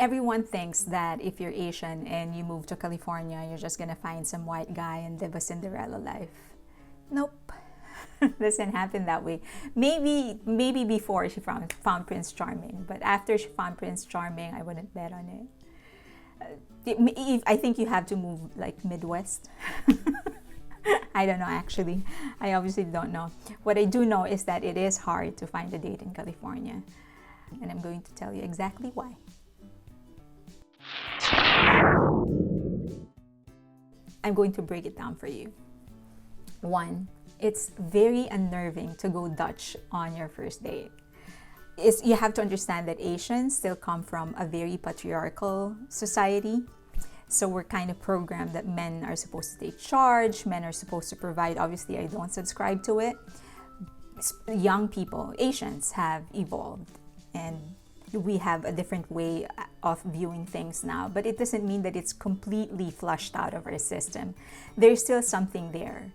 Everyone thinks that if you're Asian and you move to California, you're just gonna find some white guy and live a Cinderella life. Nope. Doesn't happen that way. Maybe before she found Prince Charming, but after she found Prince Charming, I wouldn't bet on it. I think you have to move like Midwest. I don't know actually. I obviously don't know. What I do know is that it is hard to find a date in California. And I'm going to tell you exactly why. I'm going to break it down for you. One, it's very unnerving to go Dutch on your first date. You have to understand that Asians still come from a very patriarchal society. So we're kind of programmed that men are supposed to take charge, men are supposed to provide. Obviously, I don't subscribe to it. Young people, Asians, have evolved and we have a different way of viewing things now, but it doesn't mean that it's completely flushed out of our system. There's still something there.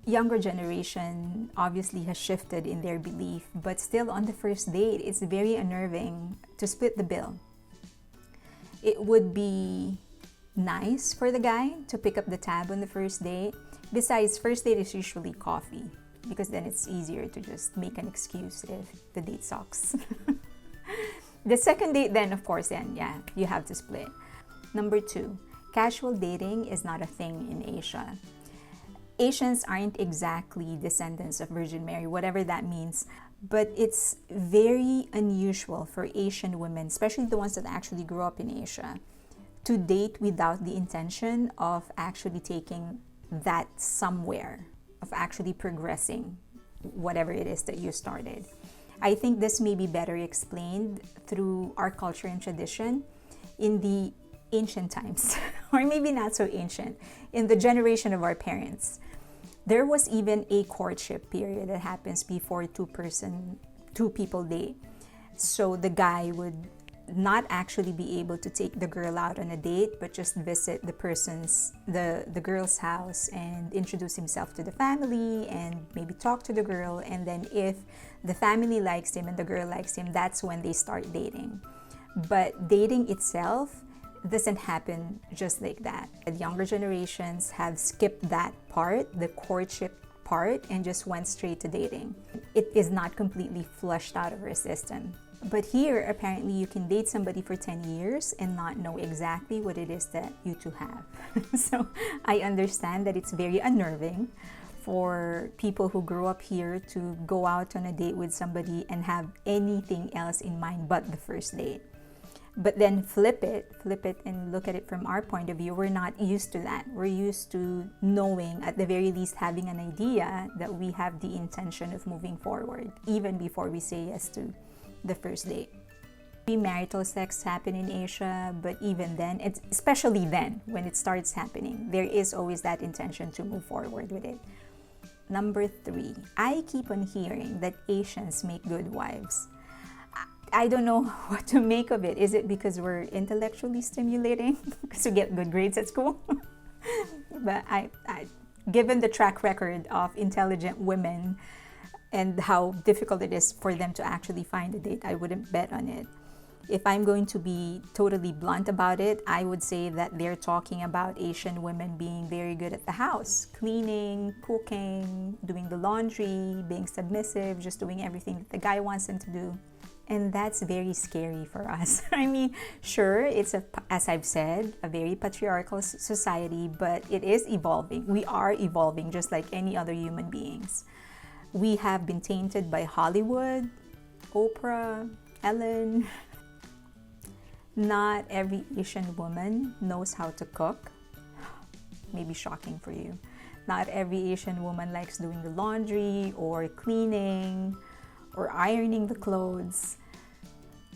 Younger generation obviously has shifted in their belief, but still on the first date, it's very unnerving to split the bill. It would be nice for the guy to pick up the tab on the first date. Besides, first date is usually coffee because then it's easier to just make an excuse if the date sucks. The second date then, of course, you have to split. Number 2, casual dating is not a thing in Asia. Asians aren't exactly descendants of Virgin Mary, whatever that means, but it's very unusual for Asian women, especially the ones that actually grew up in Asia, to date without the intention of actually taking that somewhere, of actually progressing whatever it is that you started. I think this may be better explained through our culture and tradition in the ancient times, or maybe not so ancient, in the generation of our parents. There was even a courtship period that happens before two people date. So the guy would not actually be able to take the girl out on a date, but just visit the girl's house and introduce himself to the family and maybe talk to the girl. And then if the family likes him and the girl likes him, that's when they start dating. But dating itself doesn't happen just like that. The younger generations have skipped that part, the courtship part, and just went straight to dating. It is not completely flushed out of our system. But here, apparently, you can date somebody for 10 years and not know exactly what it is that you two have. So I understand that it's very unnerving for people who grew up here to go out on a date with somebody and have anything else in mind but the first date. But then flip it and look at it from our point of view. We're not used to that. We're used to knowing, at the very least, having an idea that we have the intention of moving forward, even before we say yes to the first date. Marital sex happen in Asia, but even then, especially then, when it starts happening, there is always that intention to move forward with it. Number 3, I keep on hearing that Asians make good wives. I don't know what to make of it. Is it because we're intellectually stimulating because we get good grades at school? But I, given the track record of intelligent women and how difficult it is for them to actually find a date, I wouldn't bet on it. If I'm going to be totally blunt about it, I would say that they're talking about Asian women being very good at the house, cleaning, cooking, doing the laundry, being submissive, just doing everything that the guy wants them to do. And that's very scary for us. I mean, sure, it's, as I've said, a very patriarchal society, but it is evolving. We are evolving just like any other human beings. We have been tainted by Hollywood, Oprah, Ellen. Not every Asian woman knows how to cook. Maybe shocking for you. Not every Asian woman likes doing the laundry or cleaning or ironing the clothes.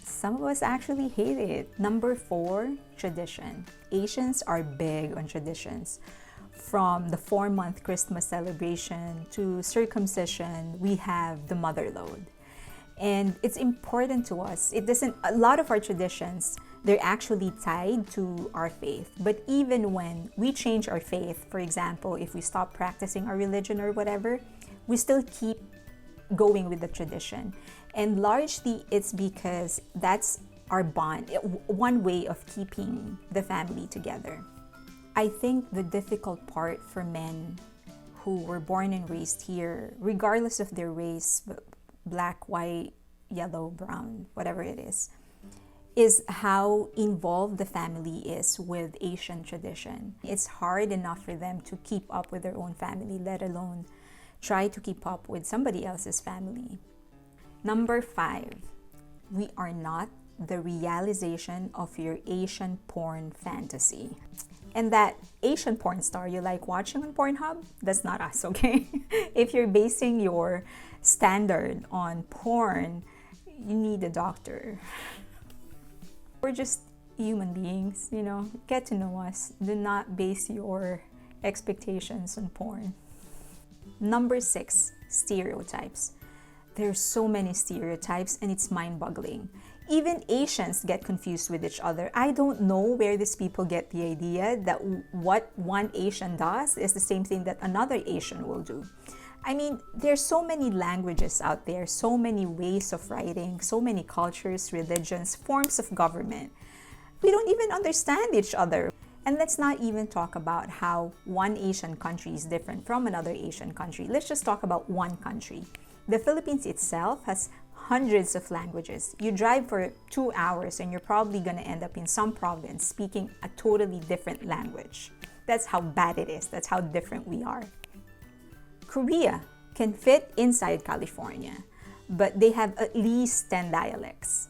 Some of us actually hate it. Number 4, tradition. Asians are big on traditions. From the 4-month Christmas celebration to circumcision, we have the mother load. And it's important to us. A lot of our traditions, they're actually tied to our faith. But even when we change our faith, for example, if we stop practicing our religion or whatever, we still keep going with the tradition. And largely it's because that's our bond, one way of keeping the family together. I think the difficult part for men who were born and raised here, regardless of their race, black, white, yellow, brown, whatever it is how involved the family is with Asian tradition. It's hard enough for them to keep up with their own family, let alone try to keep up with somebody else's family. Number 5, we are not the realization of your Asian porn fantasy. And that Asian porn star you like watching on Pornhub, that's not us, okay? If you're basing your standard on porn, you need a doctor. We're just human beings, get to know us. Do not base your expectations on porn. Number 6, stereotypes. There's so many stereotypes and it's mind-boggling. Even Asians get confused with each other. I don't know where these people get the idea that what one Asian does is the same thing that another Asian will do. I mean, there's so many languages out there, so many ways of writing, so many cultures, religions, forms of government. We don't even understand each other. And let's not even talk about how one Asian country is different from another Asian country. Let's just talk about one country. The Philippines itself has hundreds of languages. You drive for 2 hours and you're probably going to end up in some province speaking a totally different language. That's how bad it is. That's how different we are. Korea can fit inside California, but they have at least 10 dialects.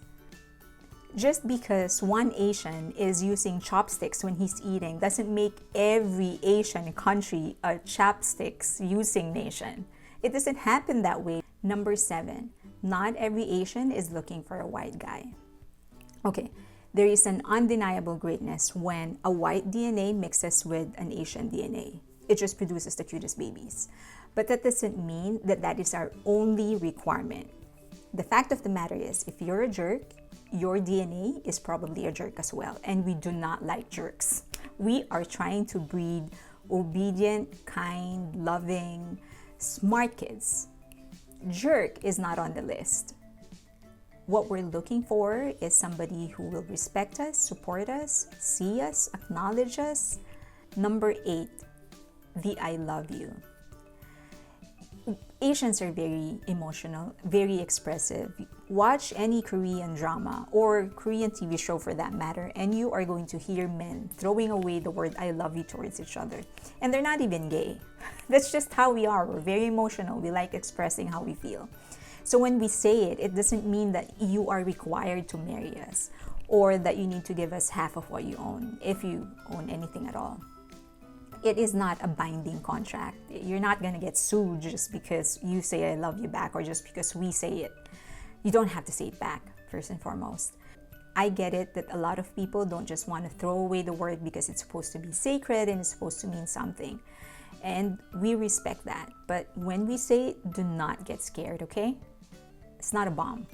Just because one Asian is using chopsticks when he's eating doesn't make every Asian country a chopsticks using nation. It doesn't happen that way. Number 7, not every Asian is looking for a white guy. Okay, there is an undeniable greatness when a white DNA mixes with an Asian DNA. It just produces the cutest babies. But that doesn't mean that that is our only requirement. The fact of the matter is, if you're a jerk, your DNA is probably a jerk as well. And we do not like jerks. We are trying to breed obedient, kind, loving, smart kids. Jerk is not on the list. What we're looking for is somebody who will respect us, support us, see us, acknowledge us. Number 8, the I love you. Asians are very emotional, very expressive. Watch any Korean drama or Korean TV show for that matter, and you are going to hear men throwing away the word I love you towards each other. And they're not even gay. That's just how we are. We're very emotional. We like expressing how we feel. So when we say it, it doesn't mean that you are required to marry us or that you need to give us half of what you own, if you own anything at all. It is not a binding contract. You're not going to get sued just because you say I love you back or just because we say it. You don't have to say it back, first and foremost. I get it that a lot of people don't just want to throw away the word because it's supposed to be sacred and it's supposed to mean something. And we respect that. But when we say it, do not get scared, okay? It's not a bomb.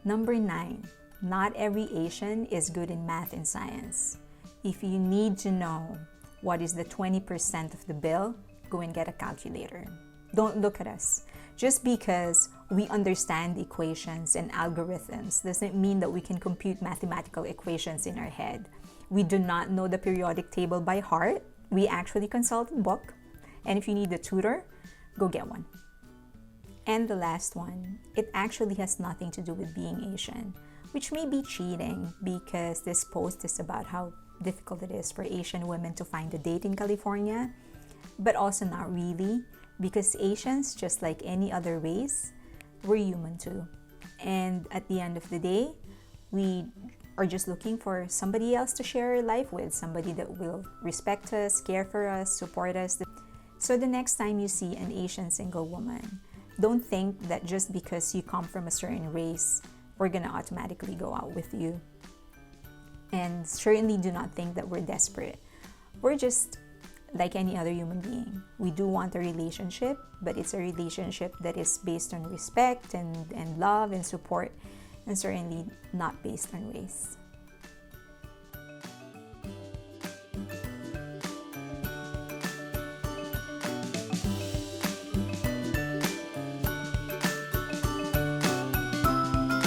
Number 9, not every Asian is good in math and science. If you need to know what is the 20% of the bill, go and get a calculator. Don't look at us. Just because we understand equations and algorithms doesn't mean that we can compute mathematical equations in our head. We do not know the periodic table by heart. We actually consult a book. And if you need a tutor, go get one. And the last one, it actually has nothing to do with being Asian, which may be cheating because this post is about how difficult it is for Asian women to find a date in California, but also not really, because Asians, just like any other race, we're human too. And at the end of the day, we are just looking for somebody else to share our life with, somebody that will respect us, care for us, support us. So the next time you see an Asian single woman, don't think that just because you come from a certain race, we're gonna automatically go out with you. And certainly do not think that we're desperate. We're just like any other human being. We do want a relationship, but it's a relationship that is based on respect and love and support, and certainly not based on race.